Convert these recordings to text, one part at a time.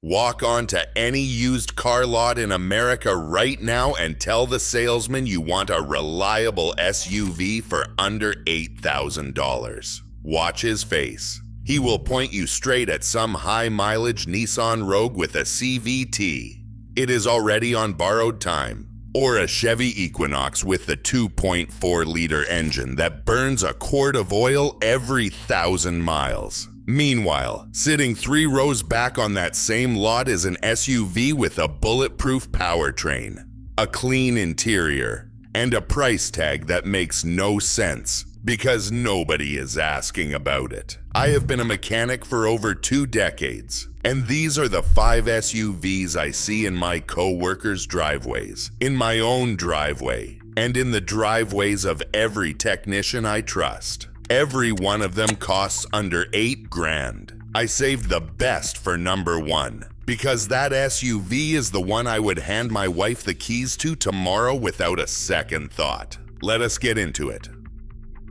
Walk onto any used car lot in America right now and tell the salesman you want a reliable SUV for under $8,000. Watch his face. He will point you straight at some high-mileage Nissan Rogue with a CVT. It is already on borrowed time. Or a Chevy Equinox with the 2.4-liter engine that burns a quart of oil every 1,000 miles. Meanwhile, sitting 3 rows back on that same lot is an SUV with a bulletproof powertrain, a clean interior, and a price tag that makes no sense because nobody is asking about it. I have been a mechanic for over 2 decades, and these are the 5 SUVs I see in my co-workers' driveways, in my own driveway, and in the driveways of every technician I trust. Every one of them costs under $8,000. I saved the best for number 1, because that SUV is the one I would hand my wife the keys to tomorrow without a second thought. Let us get into it.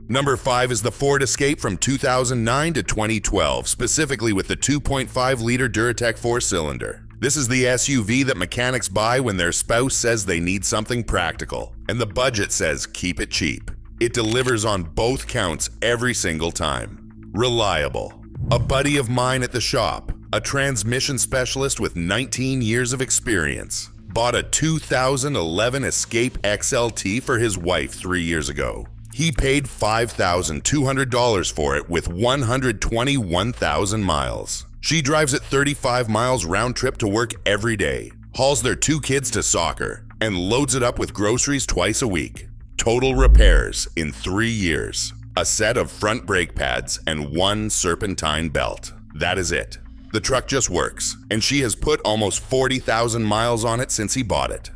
Number 5 is the Ford Escape from 2009 to 2012, specifically with the 2.5-liter Duratec 4-cylinder. This is the SUV that mechanics buy when their spouse says they need something practical, and the budget says keep it cheap. It delivers on both counts every single time. Reliable. A buddy of mine at the shop, a transmission specialist with 19 years of experience, bought a 2011 Escape XLT for his wife 3 years ago. He paid $5,200 for it with 121,000 miles. She drives it 35 miles round trip to work every day, hauls their 2 kids to soccer, and loads it up with groceries twice a week. Total repairs in 3 years. A set of front brake pads and 1 serpentine belt. That is it. The truck just works, and she has put almost 40,000 miles on it since he bought it.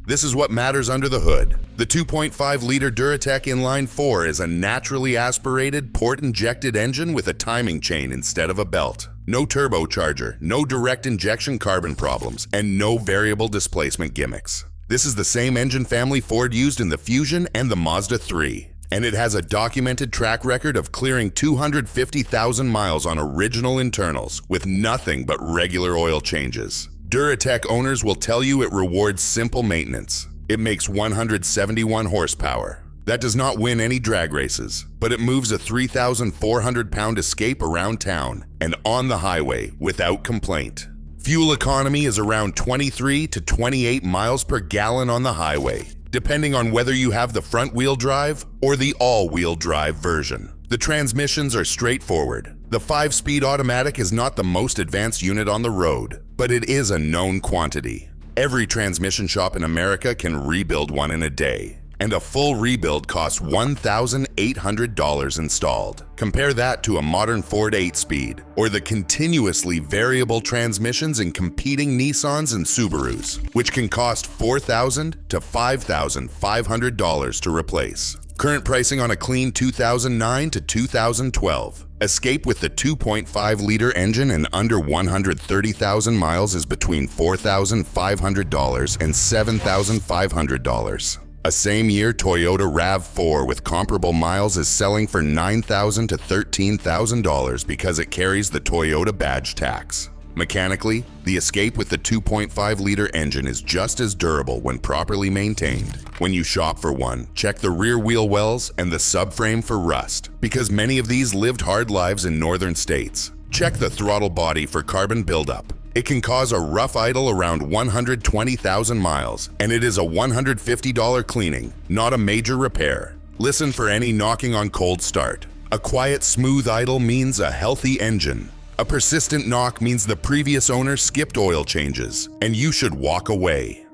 This is what matters under the hood. The 2.5-liter Duratec Inline 4 is a naturally aspirated, port-injected engine with a timing chain instead of a belt. No turbocharger, no direct injection carbon problems, and no variable displacement gimmicks. This is the same engine family Ford used in the Fusion and the Mazda 3, and it has a documented track record of clearing 250,000 miles on original internals with nothing but regular oil changes. Duratec owners will tell you it rewards simple maintenance. It makes 171 horsepower. That does not win any drag races, but it moves a 3,400-pound Escape around town and on the highway without complaint. Fuel economy is around 23 to 28 miles per gallon on the highway, depending on whether you have the front-wheel drive or the all-wheel drive version. The transmissions are straightforward. The 5-speed automatic is not the most advanced unit on the road, but it is a known quantity. Every transmission shop in America can rebuild one in a day, and a full rebuild costs $1,800 installed. Compare that to a modern Ford 8-speed, or the continuously variable transmissions in competing Nissans and Subarus, which can cost $4,000 to $5,500 to replace. Current pricing on a clean 2009 to 2012 Escape with the 2.5-liter engine and under 130,000 miles is between $4,500 and $7,500. A same-year Toyota RAV4 with comparable miles is selling for $9,000 to $13,000 because it carries the Toyota badge tax. Mechanically, the Escape with the 2.5-liter engine is just as durable when properly maintained. When you shop for one, check the rear wheel wells and the subframe for rust, because many of these lived hard lives in northern states. Check the throttle body for carbon buildup. It can cause a rough idle around 120,000 miles, and it is a $150 cleaning, not a major repair. Listen for any knocking on cold start. A quiet, smooth idle means a healthy engine. A persistent knock means the previous owner skipped oil changes, and you should walk away.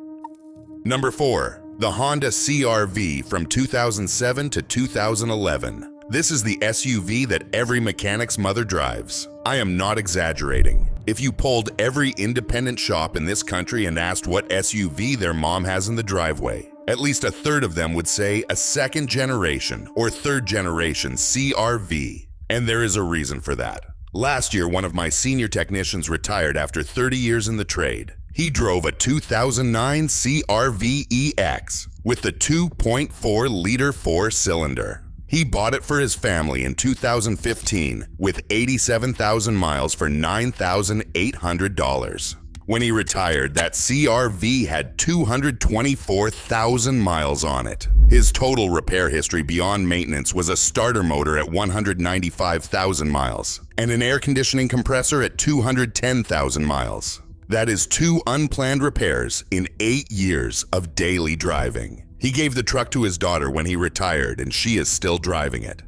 Number 4. The Honda CR-V from 2007 to 2011. This is the SUV that every mechanic's mother drives. I am not exaggerating. If you polled every independent shop in this country and asked what SUV their mom has in the driveway, at least a third of them would say a second generation or third generation CR-V. And there is a reason for that. Last year, one of my senior technicians retired after 30 years in the trade. He drove a 2009 CR-V EX with the 2.4-liter 4-cylinder. He bought it for his family in 2015 with 87,000 miles for $9,800. When he retired, that CR-V had 224,000 miles on it. His total repair history beyond maintenance was a starter motor at 195,000 miles and an air conditioning compressor at 210,000 miles. That is 2 unplanned repairs in 8 years of daily driving. He gave the truck to his daughter when he retired, and she is still driving it.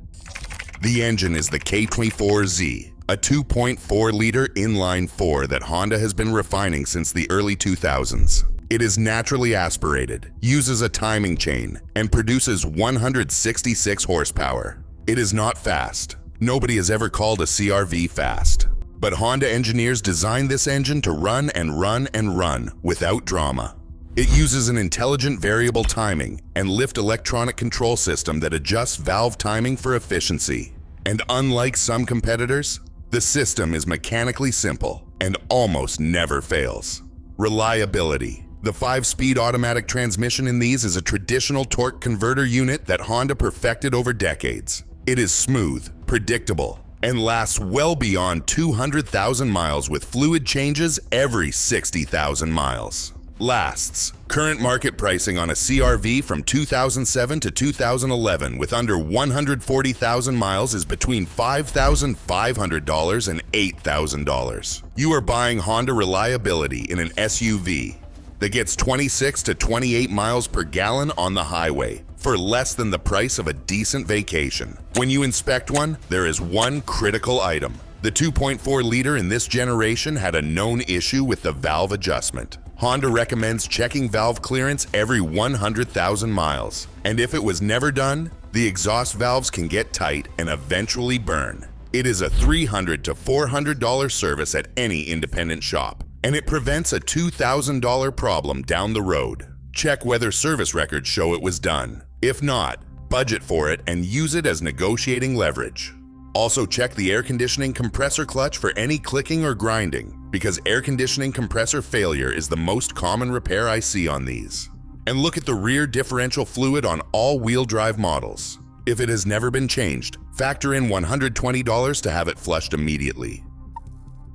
The engine is the K24Z, a 2.4-liter inline-4 that Honda has been refining since the early 2000s. It is naturally aspirated, uses a timing chain, and produces 166 horsepower. It is not fast. Nobody has ever called a CR-V fast. But Honda engineers designed this engine to run and run and run without drama. It uses an intelligent variable timing and lift electronic control system that adjusts valve timing for efficiency. And unlike some competitors, the system is mechanically simple and almost never fails. Reliability. The 5-speed automatic transmission in these is a traditional torque converter unit that Honda perfected over decades. It is smooth, predictable, and lasts well beyond 200,000 miles with fluid changes every 60,000 miles. Lasts. Current market pricing on a CR-V from 2007 to 2011 with under 140,000 miles is between $5,500 and $8,000. You are buying Honda reliability in an SUV that gets 26 to 28 miles per gallon on the highway for less than the price of a decent vacation. When you inspect one, there is one critical item. The 2.4-liter in this generation had a known issue with the valve adjustment. Honda recommends checking valve clearance every 100,000 miles, and if it was never done, the exhaust valves can get tight and eventually burn. It is a $300 to $400 service at any independent shop, and it prevents a $2,000 problem down the road. Check whether service records show it was done. If not, budget for it and use it as negotiating leverage. Also check the air conditioning compressor clutch for any clicking or grinding, because air conditioning compressor failure is the most common repair I see on these. And look at the rear differential fluid on all-wheel drive models. If it has never been changed, factor in $120 to have it flushed immediately.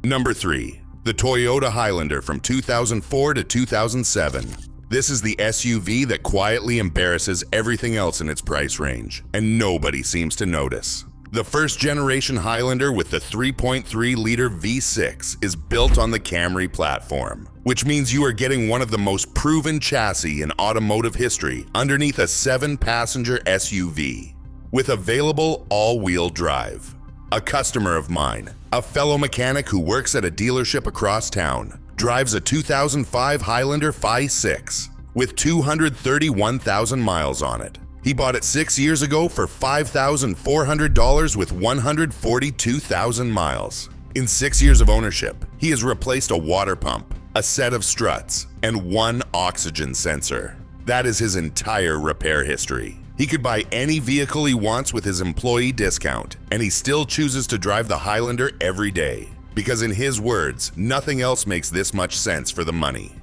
Number 3. The Toyota Highlander from 2004 to 2007. This is the SUV that quietly embarrasses everything else in its price range, and nobody seems to notice. The first-generation Highlander with the 3.3-liter V6 is built on the Camry platform, which means you are getting one of the most proven chassis in automotive history underneath a 7-passenger SUV with available all-wheel drive. A customer of mine, a fellow mechanic who works at a dealership across town, drives a 2005 Highlander Phi 6 with 231,000 miles on it. He bought it 6 years ago for $5,400 with 142,000 miles. In 6 years of ownership, he has replaced a water pump, a set of struts, and 1 oxygen sensor. That is his entire repair history. He could buy any vehicle he wants with his employee discount, and he still chooses to drive the Highlander every day. Because in his words, nothing else makes this much sense for the money.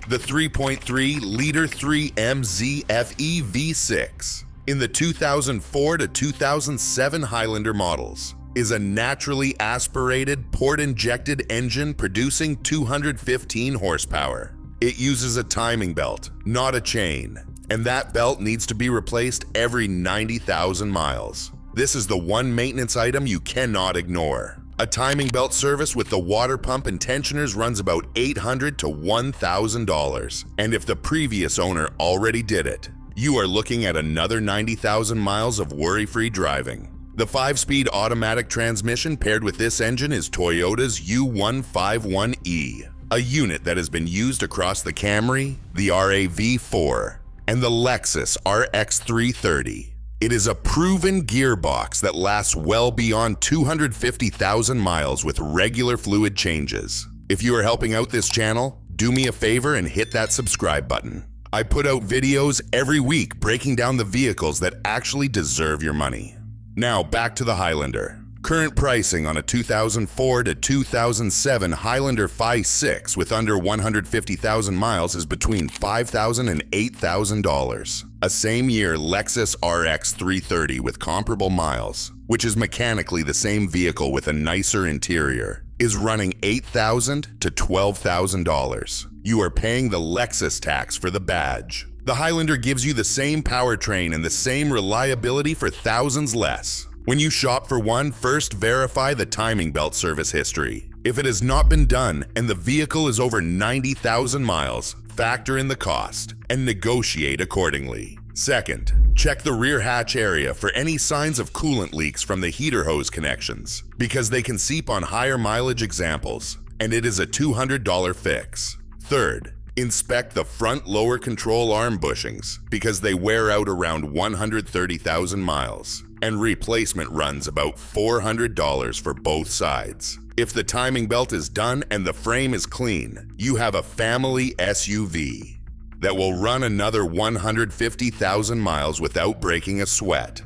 The 3.3-liter 3MZFE V6 in the 2004 to 2007 Highlander models is a naturally aspirated, port-injected engine producing 215 horsepower. It uses a timing belt, not a chain, and that belt needs to be replaced every 90,000 miles. This is the one maintenance item you cannot ignore. A timing belt service with the water pump and tensioners runs about $800 to $1,000, and if the previous owner already did it, you are looking at another 90,000 miles of worry-free driving. The 5-speed automatic transmission paired with this engine is Toyota's U151E, a unit that has been used across the Camry, the RAV4, and the Lexus RX 330. It is a proven gearbox that lasts well beyond 250,000 miles with regular fluid changes. If you are helping out this channel, do me a favor and hit that subscribe button. I put out videos every week breaking down the vehicles that actually deserve your money. Now back to the Highlander. Current pricing on a 2004 to 2007 Highlander 5.6 with under 150,000 miles is between $5,000 and $8,000. A same-year Lexus RX 330 with comparable miles, which is mechanically the same vehicle with a nicer interior, is running $8,000 to $12,000. You are paying the Lexus tax for the badge. The Highlander gives you the same powertrain and the same reliability for thousands less. When you shop for one, first verify the timing belt service history. If it has not been done and the vehicle is over 90,000 miles, factor in the cost and negotiate accordingly. Second, check the rear hatch area for any signs of coolant leaks from the heater hose connections, because they can seep on higher mileage examples, and it is a $200 fix. Third, inspect the front lower control arm bushings because they wear out around 130,000 miles, and replacement runs about $400 for both sides. If the timing belt is done and the frame is clean, you have a family SUV that will run another 150,000 miles without breaking a sweat.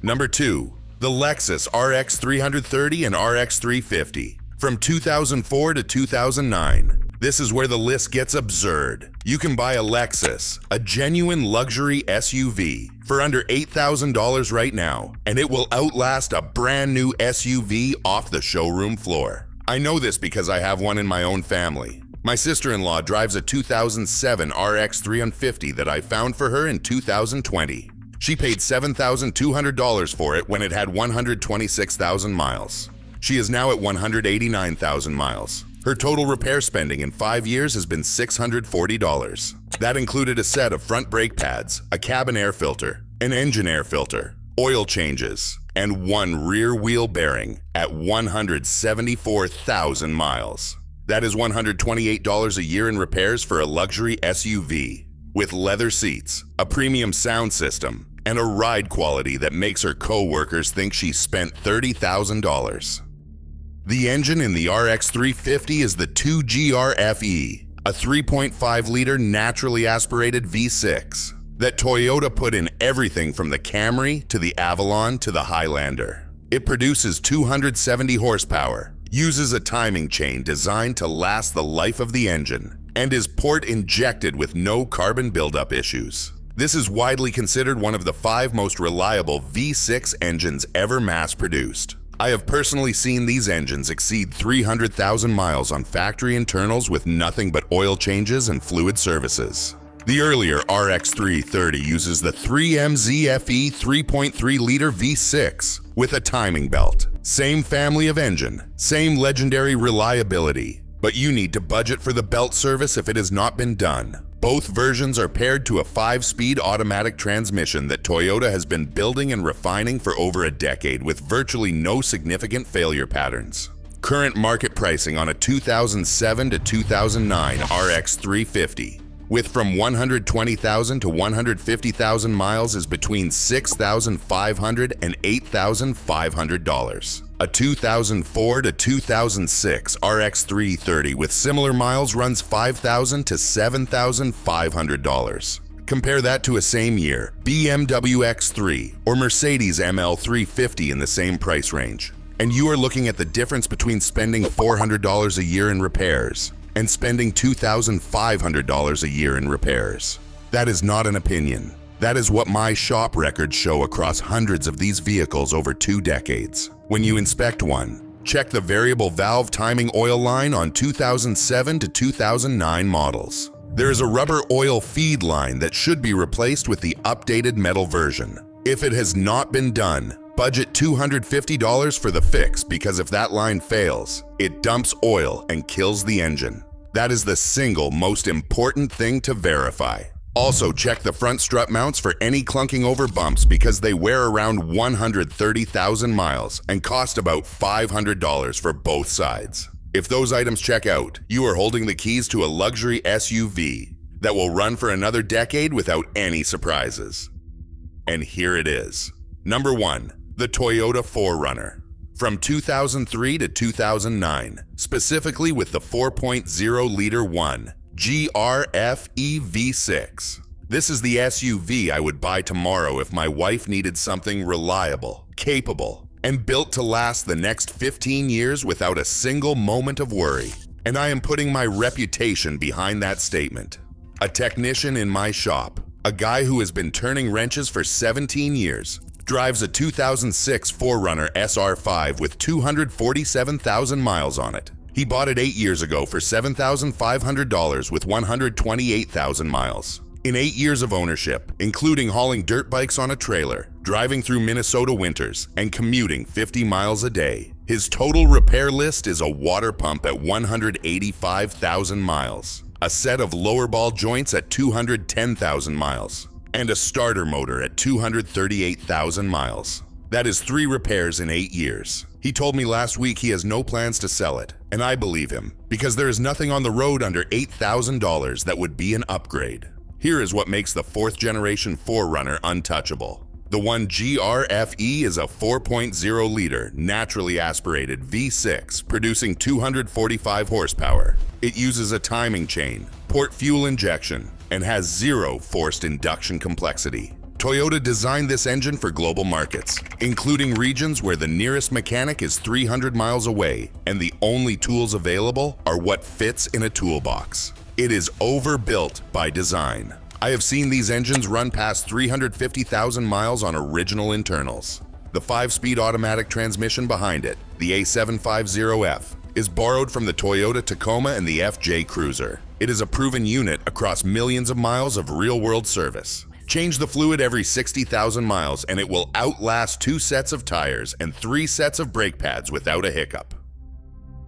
Number 2, the Lexus RX 330 and RX 350. From 2004 to 2009, this is where the list gets absurd. You can buy a Lexus, a genuine luxury SUV, for under $8,000 right now, and it will outlast a brand new SUV off the showroom floor. I know this because I have one in my own family. My sister-in-law drives a 2007 RX 350 that I found for her in 2020. She paid $7,200 for it when it had 126,000 miles. She is now at 189,000 miles. Her total repair spending in 5 years has been $640. That included a set of front brake pads, a cabin air filter, an engine air filter, oil changes, and one rear wheel bearing at 174,000 miles. That is $128 a year in repairs for a luxury SUV, with leather seats, a premium sound system, and a ride quality that makes her co-workers think she spent $30,000. The engine in the RX 350 is the 2GR-FE, a 3.5-liter naturally aspirated V6 that Toyota put in everything from the Camry to the Avalon to the Highlander. It produces 270 horsepower, uses a timing chain designed to last the life of the engine, and is port injected with no carbon buildup issues. This is widely considered one of the 5 most reliable V6 engines ever mass-produced. I have personally seen these engines exceed 300,000 miles on factory internals with nothing but oil changes and fluid services. The earlier RX 330 uses the 3MZFE 3.3-liter V6 with a timing belt. Same family of engine, same legendary reliability, but you need to budget for the belt service if it has not been done. Both versions are paired to a 5-speed automatic transmission that Toyota has been building and refining for over a decade with virtually no significant failure patterns. Current market pricing on a 2007 to 2009 RX 350, with from 120,000 to 150,000 miles, is between $6,500 and $8,500. A 2004 to 2006 RX 330 with similar miles runs $5,000 to $7,500. Compare that to a same year BMW X3 or Mercedes ML 350 in the same price range, and you are looking at the difference between spending $400 a year in repairs and spending $2,500 a year in repairs. That is not an opinion. That is what my shop records show across hundreds of these vehicles over 2 decades. When you inspect one, check the variable valve timing oil line on 2007 to 2009 models. There is a rubber oil feed line that should be replaced with the updated metal version. If it has not been done, budget $250 for the fix, because if that line fails, it dumps oil and kills the engine. That is the single most important thing to verify. Also, check the front strut mounts for any clunking over bumps because they wear around 130,000 miles and cost about $500 for both sides. If those items check out, you are holding the keys to a luxury SUV that will run for another decade without any surprises. And here it is. Number 1, the Toyota 4Runner. From 2003 to 2009, specifically with the 4.0-liter 1 GR-FE V6. This is the SUV I would buy tomorrow if my wife needed something reliable, capable, and built to last the next 15 years without a single moment of worry. And I am putting my reputation behind that statement. A technician in my shop, a guy who has been turning wrenches for 17 years, drives a 2006 4Runner SR5 with 247,000 miles on it. He bought it 8 years ago for $7,500 with 128,000 miles. In 8 years of ownership, including hauling dirt bikes on a trailer, driving through Minnesota winters, and commuting 50 miles a day, his total repair list is a water pump at 185,000 miles, a set of lower ball joints at 210,000 miles, and a starter motor at 238,000 miles. That is 3 repairs in 8 years. He told me last week he has no plans to sell it, and I believe him, because there is nothing on the road under $8,000 that would be an upgrade. Here is what makes the 4th generation 4Runner untouchable. The 1GRFE is a 4.0-liter naturally aspirated V6 producing 245 horsepower. It uses a timing chain, port fuel injection, and has 0 forced induction complexity. Toyota designed this engine for global markets, including regions where the nearest mechanic is 300 miles away and the only tools available are what fits in a toolbox. It is overbuilt by design. I have seen these engines run past 350,000 miles on original internals. The 5-speed automatic transmission behind it, the A750F, is borrowed from the Toyota Tacoma and the FJ Cruiser. It is a proven unit across millions of miles of real-world service. Change the fluid every 60,000 miles and it will outlast 2 sets of tires and 3 sets of brake pads without a hiccup.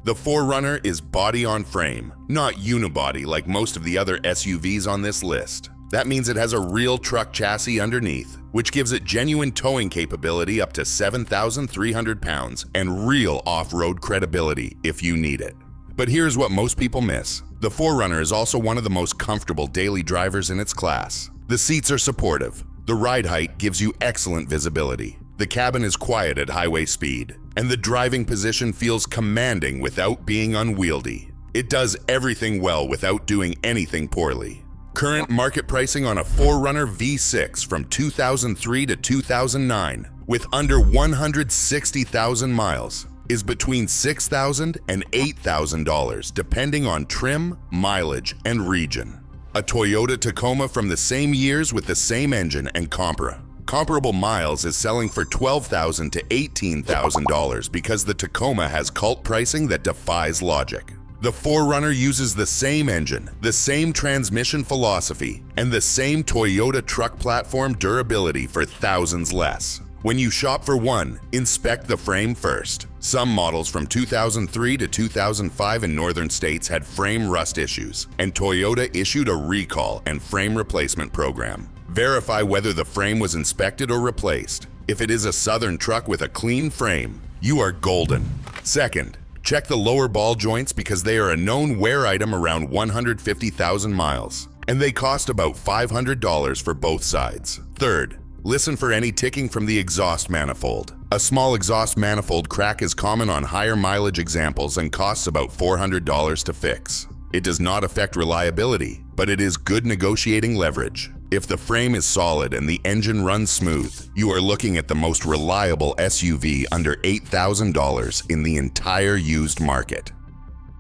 The 4Runner is body-on-frame, not unibody like most of the other SUVs on this list. That means it has a real truck chassis underneath, which gives it genuine towing capability up to 7,300 pounds and real off-road credibility if you need it. But here's what most people miss. The 4Runner is also one of the most comfortable daily drivers in its class. The seats are supportive. The ride height gives you excellent visibility. The cabin is quiet at highway speed, and the driving position feels commanding without being unwieldy. It does everything well without doing anything poorly. Current market pricing on a 4Runner V6 from 2003 to 2009 with under 160,000 miles is between $6,000 and $8,000 depending on trim, mileage, and region. A Toyota Tacoma from the same years with the same engine and comparable miles is selling for $12,000 to $18,000 because the Tacoma has cult pricing that defies logic. The 4Runner uses the same engine, the same transmission philosophy, and the same Toyota truck platform durability for thousands less. When you shop for one, inspect the frame first. Some models from 2003 to 2005 in northern states had frame rust issues, and Toyota issued a recall and frame replacement program. Verify whether the frame was inspected or replaced. If it is a southern truck with a clean frame, you are golden. Second, check the lower ball joints because they are a known wear item around 150,000 miles, and they cost about $500 for both sides. Third, listen for any ticking from the exhaust manifold. A small exhaust manifold crack is common on higher mileage examples and costs about $400 to fix. It does not affect reliability, but it is good negotiating leverage. If the frame is solid and the engine runs smooth, you are looking at the most reliable SUV under $8,000 in the entire used market.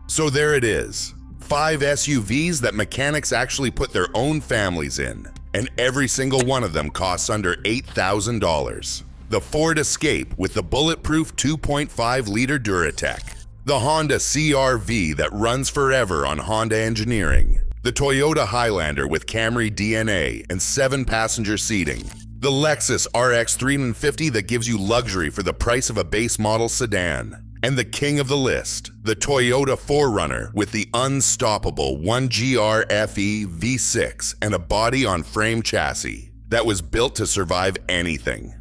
So there it is, 5 SUVs that mechanics actually put their own families in, and every single one of them costs under $8,000. The Ford Escape with the bulletproof 2.5-liter Duratec, the Honda CR-V that runs forever on Honda engineering, the Toyota Highlander with Camry DNA and 7-passenger seating, the Lexus RX 350 that gives you luxury for the price of a base model sedan, and the king of the list, the Toyota 4Runner with the unstoppable 1GRFE V6 and a body-on-frame chassis that was built to survive anything.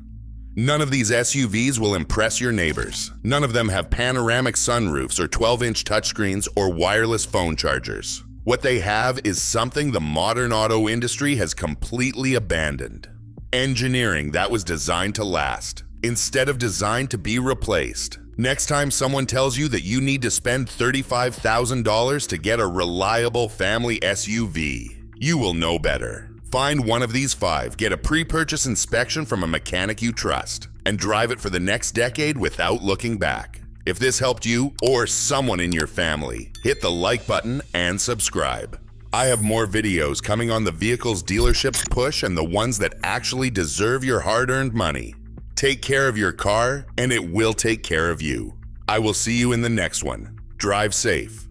None of these SUVs will impress your neighbors. None of them have panoramic sunroofs or 12-inch touchscreens or wireless phone chargers. What they have is something the modern auto industry has completely abandoned. Engineering that was designed to last, instead of designed to be replaced. Next time someone tells you that you need to spend $35,000 to get a reliable family SUV, you will know better. Find one of these 5, get a pre-purchase inspection from a mechanic you trust, and drive it for the next decade without looking back. If this helped you or someone in your family, hit the like button and subscribe. I have more videos coming on the vehicles dealerships push and the ones that actually deserve your hard-earned money. Take care of your car, and it will take care of you. I will see you in the next one. Drive safe.